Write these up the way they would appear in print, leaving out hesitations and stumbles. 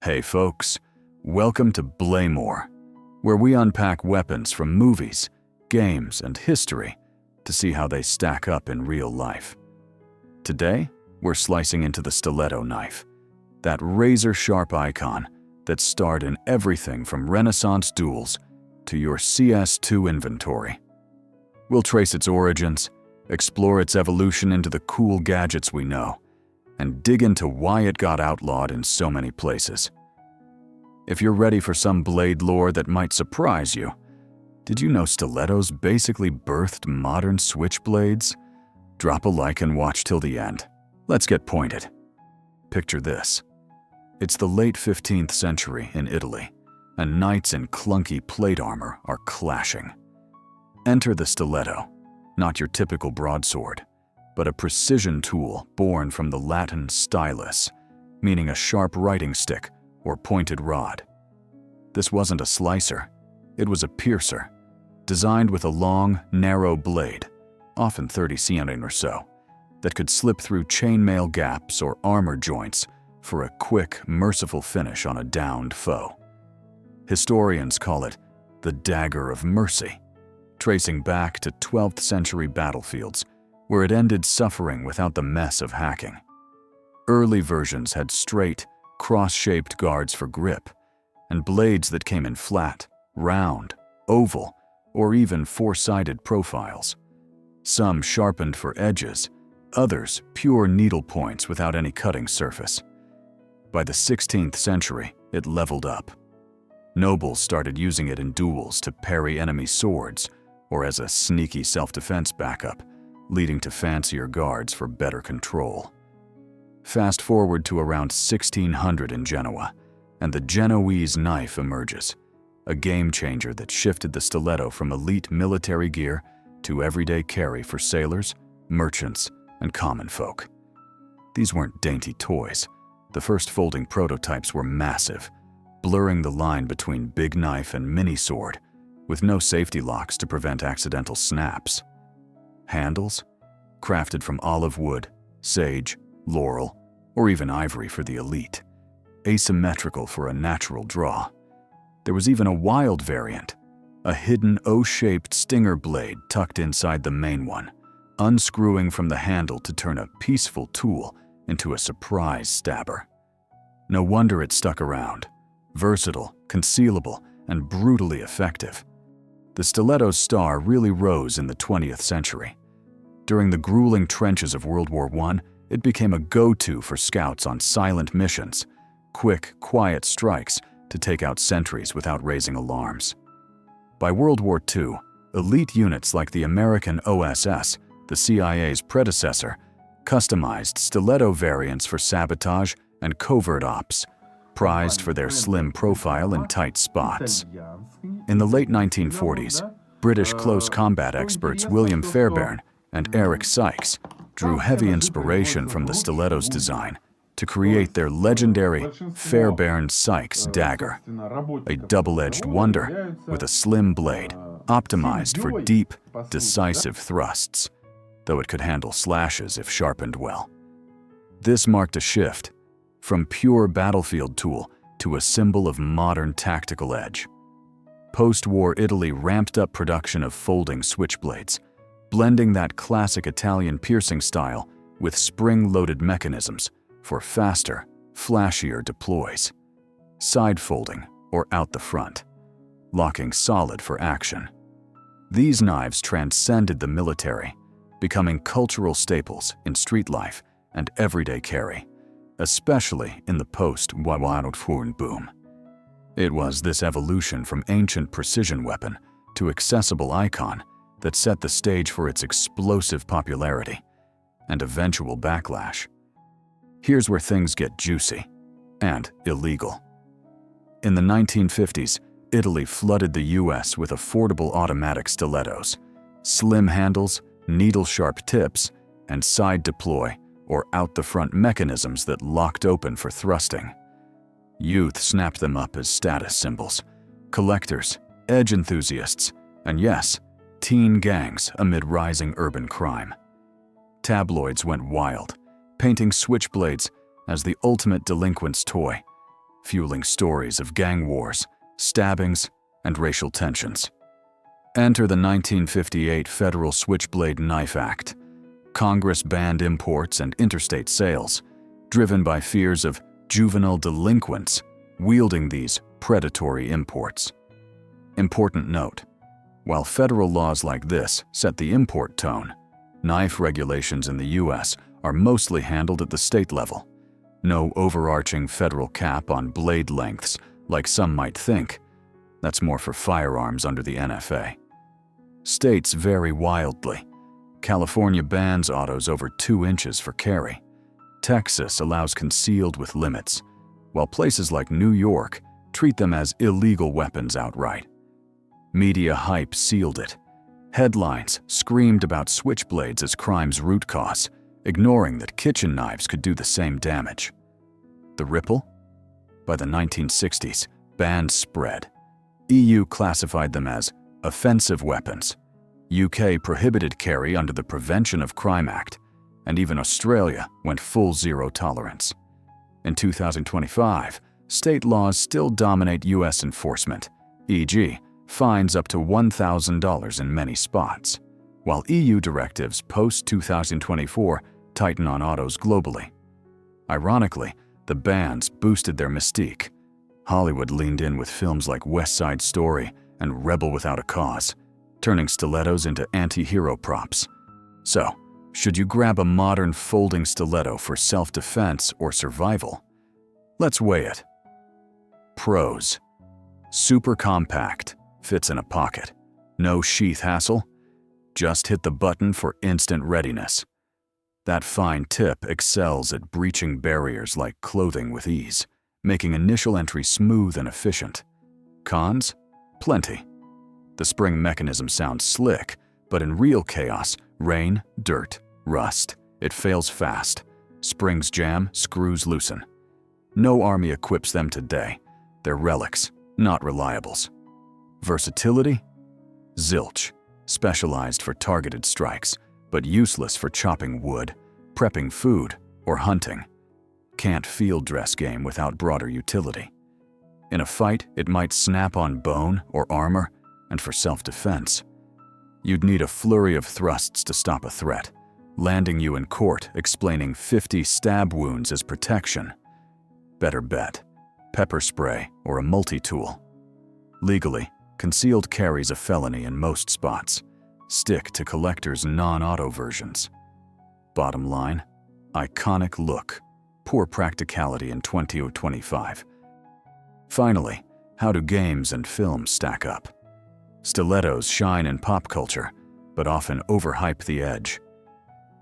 Hey folks, welcome to Blaymore, where we unpack weapons from movies, games, and history to see how they stack up in real life. Today, we're slicing into the stiletto knife, that razor-sharp icon that starred in everything from Renaissance duels to your CS2 inventory. We'll trace its origins, explore its evolution into the cool gadgets we know, and dig into why it got outlawed in so many places. If you're ready for some blade lore that might surprise you, did you know stilettos basically birthed modern switchblades? Drop a like and watch till the end. Let's get pointed. Picture this. It's the late 15th century in Italy, and knights in clunky plate armor are clashing. Enter the stiletto, not your typical broadsword, but a precision tool born from the Latin stylus, meaning a sharp writing stick or pointed rod. This wasn't a slicer, it was a piercer, designed with a long, narrow blade, often 30 cm or so, that could slip through chainmail gaps or armor joints for a quick, merciful finish on a downed foe. Historians call it the dagger of mercy, tracing back to 12th century battlefields where it ended suffering without the mess of hacking. Early versions had straight, cross-shaped guards for grip, and blades that came in flat, round, oval, or even four-sided profiles. Some sharpened for edges, others pure needle points without any cutting surface. By the 16th century, it leveled up. Nobles started using it in duels to parry enemy swords or as a sneaky self-defense backup, leading to fancier guards for better control. Fast forward to around 1600 in Genoa, and the Genoese knife emerges, a game-changer that shifted the stiletto from elite military gear to everyday carry for sailors, merchants, and common folk. These weren't dainty toys. The first folding prototypes were massive, blurring the line between big knife and mini sword, with no safety locks to prevent accidental snaps. Handles? Crafted from olive wood, sage, laurel, or even ivory for the elite. Asymmetrical for a natural draw. There was even a wild variant, a hidden O-shaped stinger blade tucked inside the main one, unscrewing from the handle to turn a peaceful tool into a surprise stabber. No wonder it stuck around. Versatile, concealable, and brutally effective. The stiletto's star really rose in the 20th century. During the grueling trenches of World War I, it became a go-to for scouts on silent missions, quick, quiet strikes to take out sentries without raising alarms. By World War II, elite units like the American OSS, the CIA's predecessor, customized stiletto variants for sabotage and covert ops, prized for their slim profile and tight spots. In the late 1940s, British close combat experts William Fairbairn and Eric Sykes drew heavy inspiration from the stiletto's design to create their legendary Fairbairn-Sykes dagger, a double-edged wonder with a slim blade optimized for deep, decisive thrusts, though it could handle slashes if sharpened well. This marked a shift from pure battlefield tool to a symbol of modern tactical edge. Post-war Italy ramped up production of folding switchblades, blending that classic Italian piercing style with spring-loaded mechanisms for faster, flashier deploys. Side folding or out the front, locking solid for action. These knives transcended the military, becoming cultural staples in street life and everyday carry, especially in the post-WWII boom. It was this evolution from ancient precision weapon to accessible icon that set the stage for its explosive popularity and eventual backlash. Here's where things get juicy and illegal. In the 1950s, Italy flooded the US with affordable automatic stilettos, slim handles, needle-sharp tips, and side deploy or out-the-front mechanisms that locked open for thrusting. Youth snapped them up as status symbols, collectors, edge enthusiasts, and yes, teen gangs amid rising urban crime. Tabloids went wild, painting switchblades as the ultimate delinquent's toy, fueling stories of gang wars, stabbings, and racial tensions. Enter the 1958 Federal Switchblade Knife Act. Congress banned imports and interstate sales, driven by fears of juvenile delinquents wielding these predatory imports. Important note: while federal laws like this set the import tone, knife regulations in the U.S. are mostly handled at the state level. No overarching federal cap on blade lengths like some might think. That's more for firearms under the NFA. States vary wildly. California bans autos over 2 inches for carry. Texas allows concealed with limits, while places like New York treat them as illegal weapons outright. Media hype sealed it. Headlines screamed about switchblades as crime's root cause, ignoring that kitchen knives could do the same damage. The ripple? By the 1960s, bans spread. EU classified them as offensive weapons. UK prohibited carry under the Prevention of Crime Act, and even Australia went full zero tolerance. In 2025, state laws still dominate US enforcement, e.g., fines up to $1,000 in many spots, while EU directives post-2024 tighten on autos globally. Ironically, the bans boosted their mystique. Hollywood leaned in with films like West Side Story and Rebel Without a Cause, turning stilettos into anti-hero props. So, should you grab a modern folding stiletto for self-defense or survival? Let's weigh it. Pros: super compact, fits in a pocket. No sheath hassle. Just hit the button for instant readiness. That fine tip excels at breaching barriers like clothing with ease, making initial entry smooth and efficient. Cons? Plenty. The spring mechanism sounds slick, but in real chaos, rain, dirt, rust, it fails fast. Springs jam, screws loosen. No army equips them today. They're relics, not reliables. Versatility? Zilch. Specialized for targeted strikes, but useless for chopping wood, prepping food, or hunting. Can't field dress game without broader utility. In a fight, it might snap on bone or armor, and for self-defense, you'd need a flurry of thrusts to stop a threat, landing you in court explaining 50 stab wounds as protection. Better bet, pepper spray or a multi-tool. Legally, concealed carry's a felony in most spots. Stick to collectors' non-auto versions. Bottom line, iconic look, poor practicality in 2025. Finally, how do games and films stack up? Stilettos shine in pop culture, but often overhype the edge.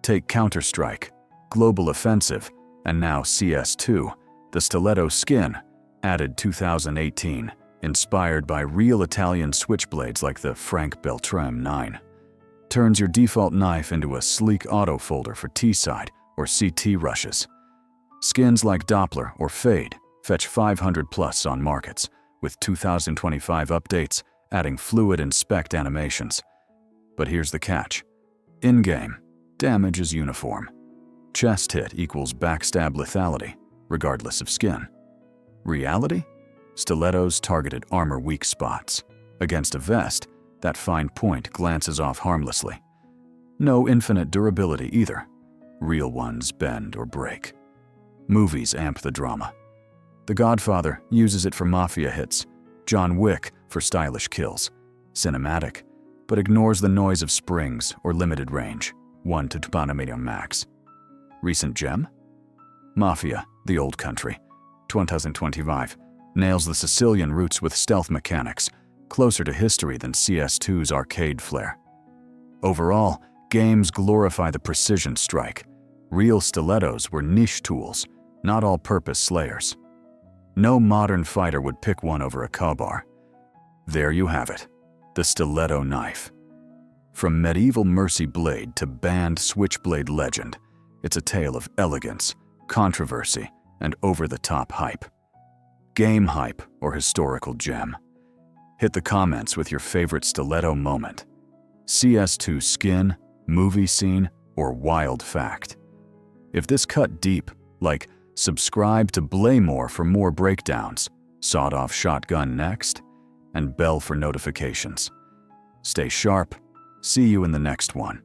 Take Counter-Strike, Global Offensive, and now CS2, the stiletto skin, added 2018, inspired by real Italian switchblades like the Frank Beltrame 9. Turns your default knife into a sleek autofolder for T-side or CT rushes. Skins like Doppler or Fade fetch 500 plus on markets, with 2025 updates adding fluid inspect animations. But here's the catch. In-game, damage is uniform. Chest hit equals backstab lethality, regardless of skin. Reality? Stilettos targeted armor weak spots. Against a vest, that fine point glances off harmlessly. No infinite durability either. Real ones bend or break. Movies amp the drama. The Godfather uses it for Mafia hits. John Wick for stylish kills. Cinematic, but ignores the noise of springs or limited range, 1 to 2 mm max. Recent gem? Mafia, the Old Country, 2025, nails the Sicilian roots with stealth mechanics, closer to history than CS2's arcade flair. Overall, games glorify the precision strike. Real stilettos were niche tools, not all-purpose slayers. No modern fighter would pick one over a crowbar. There you have it, the stiletto knife. From medieval mercy blade to banned switchblade legend, it's a tale of elegance, controversy, and over-the-top hype. Game hype or historical gem? Hit the comments with your favorite stiletto moment. CS2 skin, movie scene, or wild fact. If this cut deep, like Subscribe to Blaymore for more breakdowns, sawed-off shotgun next, and bell for notifications. Stay sharp. See you in the next one.